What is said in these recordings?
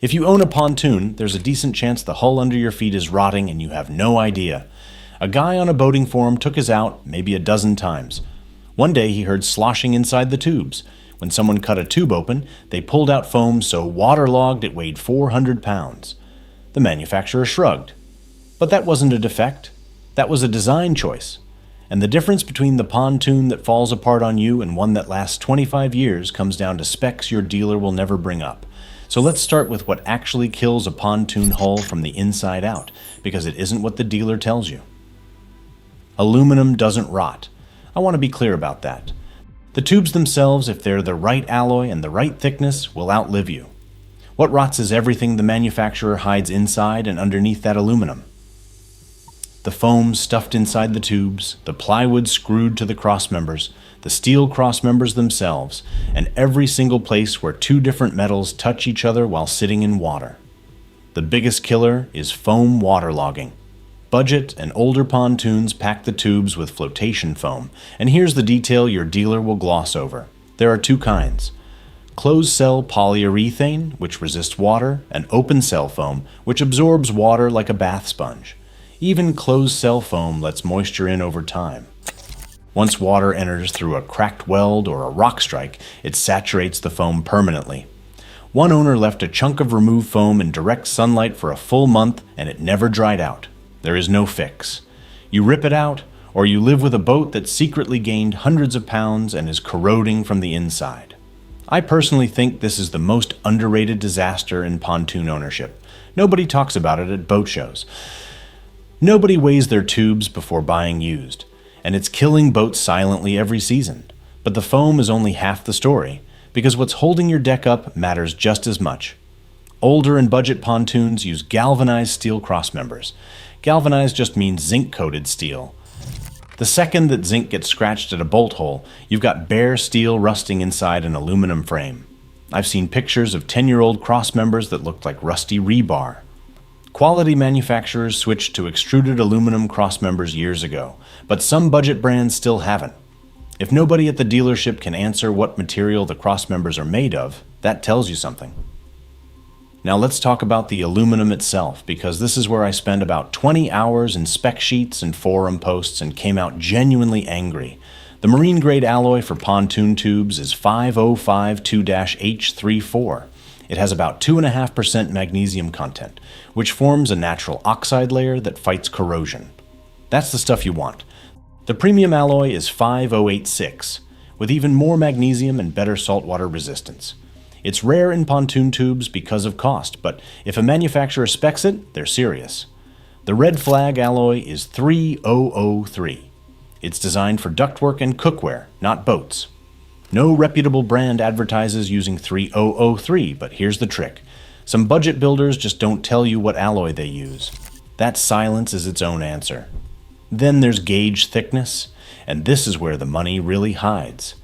If you own a pontoon, there's a decent chance the hull under your feet is rotting and you have no idea. A guy on a boating forum took his out maybe a dozen times. One day he heard sloshing inside the tubes. When someone cut a tube open, they pulled out foam so waterlogged it weighed 400 pounds. The manufacturer shrugged. But that wasn't a defect. That was a design choice. And the difference between the pontoon that falls apart on you and one that lasts 25 years comes down to specs your dealer will never bring up. So let's start with what actually kills a pontoon hull from the inside out, because it isn't what the dealer tells you. Aluminum doesn't rot. I want to be clear about that. The tubes themselves, if they're the right alloy and the right thickness, will outlive you. What rots is everything the manufacturer hides inside and underneath that aluminum. The foam stuffed inside the tubes, the plywood screwed to the crossmembers, the steel crossmembers themselves, and every single place where two different metals touch each other while sitting in water. The biggest killer is foam waterlogging. Budget and older pontoons pack the tubes with flotation foam, and here's the detail your dealer will gloss over. There are two kinds: closed-cell polyurethane, which resists water, and open-cell foam, which absorbs water like a bath sponge. Even closed-cell foam lets moisture in over time. Once water enters through a cracked weld or a rock strike, it saturates the foam permanently. One owner left a chunk of removed foam in direct sunlight for a full month, and it never dried out. There is no fix. You rip it out, or you live with a boat that secretly gained hundreds of pounds and is corroding from the inside. I personally think this is the most underrated disaster in pontoon ownership. Nobody talks about it at boat shows. Nobody weighs their tubes before buying used, and it's killing boats silently every season. But the foam is only half the story, because what's holding your deck up matters just as much. Older and budget pontoons use galvanized steel crossmembers. Galvanized just means zinc-coated steel. The second that zinc gets scratched at a bolt hole, you've got bare steel rusting inside an aluminum frame. I've seen pictures of 10-year-old crossmembers that looked like rusty rebar. Quality manufacturers switched to extruded aluminum crossmembers years ago, but some budget brands still haven't. If nobody at the dealership can answer what material the crossmembers are made of, that tells you something. Now let's talk about the aluminum itself, because this is where I spent about 20 hours in spec sheets and forum posts and came out genuinely angry. The marine-grade alloy for pontoon tubes is 5052-H34. It has about 2.5% magnesium content, which forms a natural oxide layer that fights corrosion. That's the stuff you want. The premium alloy is 5086, with even more magnesium and better saltwater resistance. It's rare in pontoon tubes because of cost, but if a manufacturer specs it, they're serious. The red flag alloy is 3003. It's designed for ductwork and cookware, not boats. No reputable brand advertises using 3003, but here's the trick. Some budget builders just don't tell you what alloy they use. That silence is its own answer. Then there's gauge thickness, and this is where the money really hides.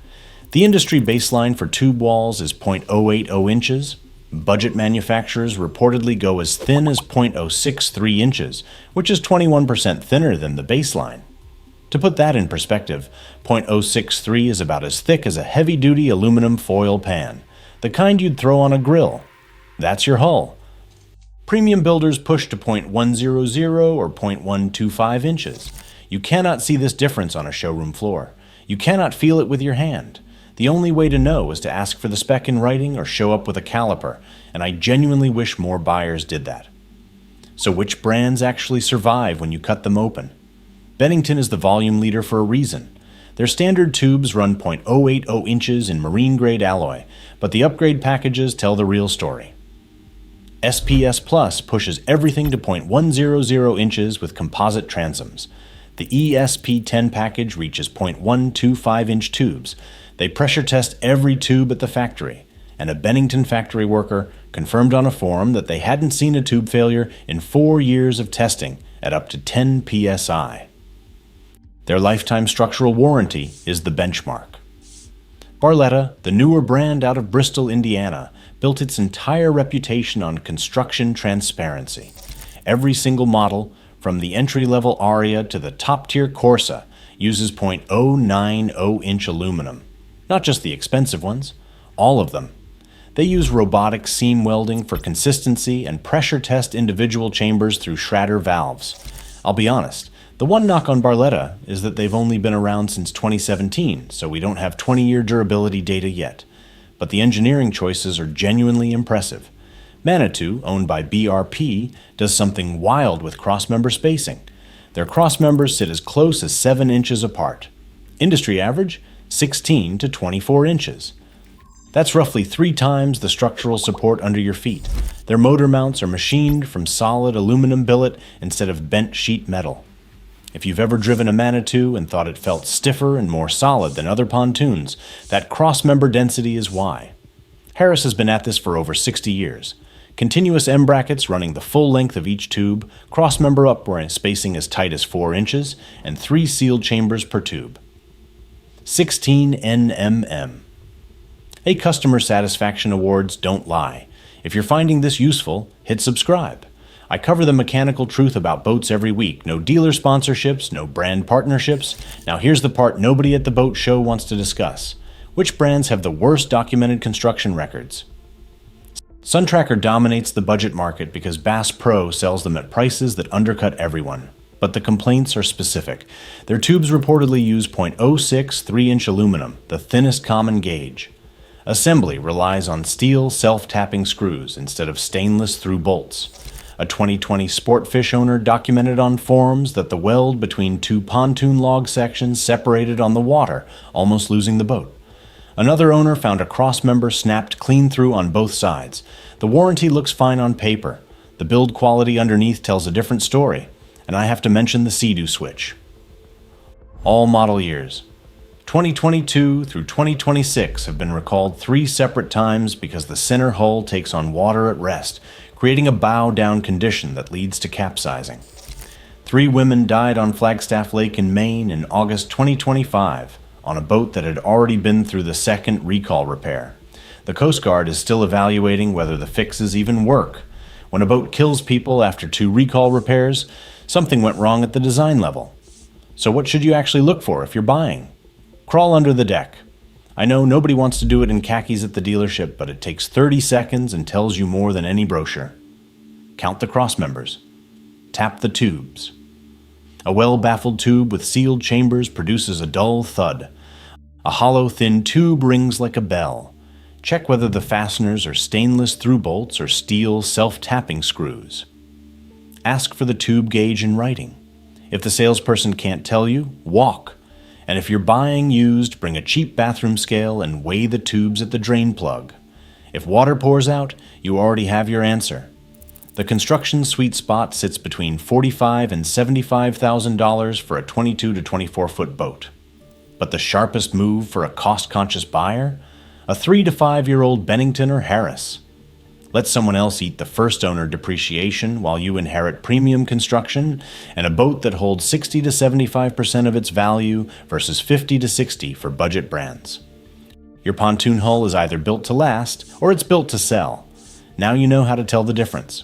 The industry baseline for tube walls is 0.080 inches. Budget manufacturers reportedly go as thin as 0.063 inches, which is 21% thinner than the baseline. To put that in perspective, 0.063 is about as thick as a heavy-duty aluminum foil pan, the kind you'd throw on a grill. That's your hull. Premium builders push to 0.100 or 0.125 inches. You cannot see this difference on a showroom floor. You cannot feel it with your hand. The only way to know is to ask for the spec in writing or show up with a caliper, and I genuinely wish more buyers did that. So which brands actually survive when you cut them open? Bennington is the volume leader for a reason. Their standard tubes run 0.080 inches in marine-grade alloy, but the upgrade packages tell the real story. SPS Plus pushes everything to 0.100 inches with composite transoms. The ESP10 package reaches 0.125-inch tubes. They pressure test every tube at the factory, and a Bennington factory worker confirmed on a forum that they hadn't seen a tube failure in 4 years of testing at up to 10 psi. Their lifetime structural warranty is the benchmark. Barletta, the newer brand out of Bristol, Indiana, built its entire reputation on construction transparency. Every single model, from the entry-level Aria to the top-tier Corsa, uses 0.090-inch aluminum. Not just the expensive ones, all of them. They use robotic seam welding for consistency and pressure test individual chambers through shredder valves. I'll be honest, the one knock on Barletta is that they've only been around since 2017, so we don't have 20-year durability data yet. But the engineering choices are genuinely impressive. Manitou, owned by BRP, does something wild with crossmember spacing. Their crossmembers sit as close as 7 inches apart. Industry average, 16 to 24 inches. That's roughly 3 times the structural support under your feet. Their motor mounts are machined from solid aluminum billet instead of bent sheet metal. If you've ever driven a Manitou and thought it felt stiffer and more solid than other pontoons, that crossmember density is why. Harris has been at this for over 60 years. Continuous M brackets running the full length of each tube, crossmember upright spacing as tight as 4 inches, and 3 sealed chambers per tube. 16 NMM. Hey, customer satisfaction awards don't lie. If you're finding this useful, hit subscribe. I cover the mechanical truth about boats every week. No dealer sponsorships, no brand partnerships. Now here's the part nobody at the boat show wants to discuss. Which brands have the worst documented construction records? Suntracker dominates the budget market because Bass Pro sells them at prices that undercut everyone. But the complaints are specific. Their tubes reportedly use .06 3-inch aluminum, the thinnest common gauge. Assembly relies on steel self-tapping screws instead of stainless through bolts. A 2020 Sportfish owner documented on forums that the weld between 2 pontoon log sections separated on the water, almost losing the boat. Another owner found a crossmember snapped clean through on both sides. The warranty looks fine on paper. The build quality underneath tells a different story. And I have to mention the Sea-Doo switch. All model years. 2022 through 2026 have been recalled 3 separate times because the center hull takes on water at rest, creating a bow-down condition that leads to capsizing. 3 women died on Flagstaff Lake in Maine in August 2025 on a boat that had already been through the 2nd recall repair. The Coast Guard is still evaluating whether the fixes even work. When a boat kills people after 2 recall repairs, something went wrong at the design level. So what should you actually look for if you're buying? Crawl under the deck. I know nobody wants to do it in khakis at the dealership, but it takes 30 seconds and tells you more than any brochure. Count the crossmembers. Tap the tubes. A well-baffled tube with sealed chambers produces a dull thud. A hollow, thin tube rings like a bell. Check whether the fasteners are stainless through bolts or steel self-tapping screws. Ask for the tube gauge in writing. If the salesperson can't tell you, walk. And if you're buying used, bring a cheap bathroom scale and weigh the tubes at the drain plug. If water pours out, you already have your answer. The construction sweet spot sits between $45,000 and $75,000 for a 22 to 24-foot boat. But the sharpest move for a cost-conscious buyer? A 3 to 5-year-old Bennington or Harris. Let someone else eat the first owner depreciation while you inherit premium construction and a boat that holds 60 to 75% of its value versus 50 to 60 for budget brands. Your pontoon hull is either built to last or it's built to sell. Now you know how to tell the difference.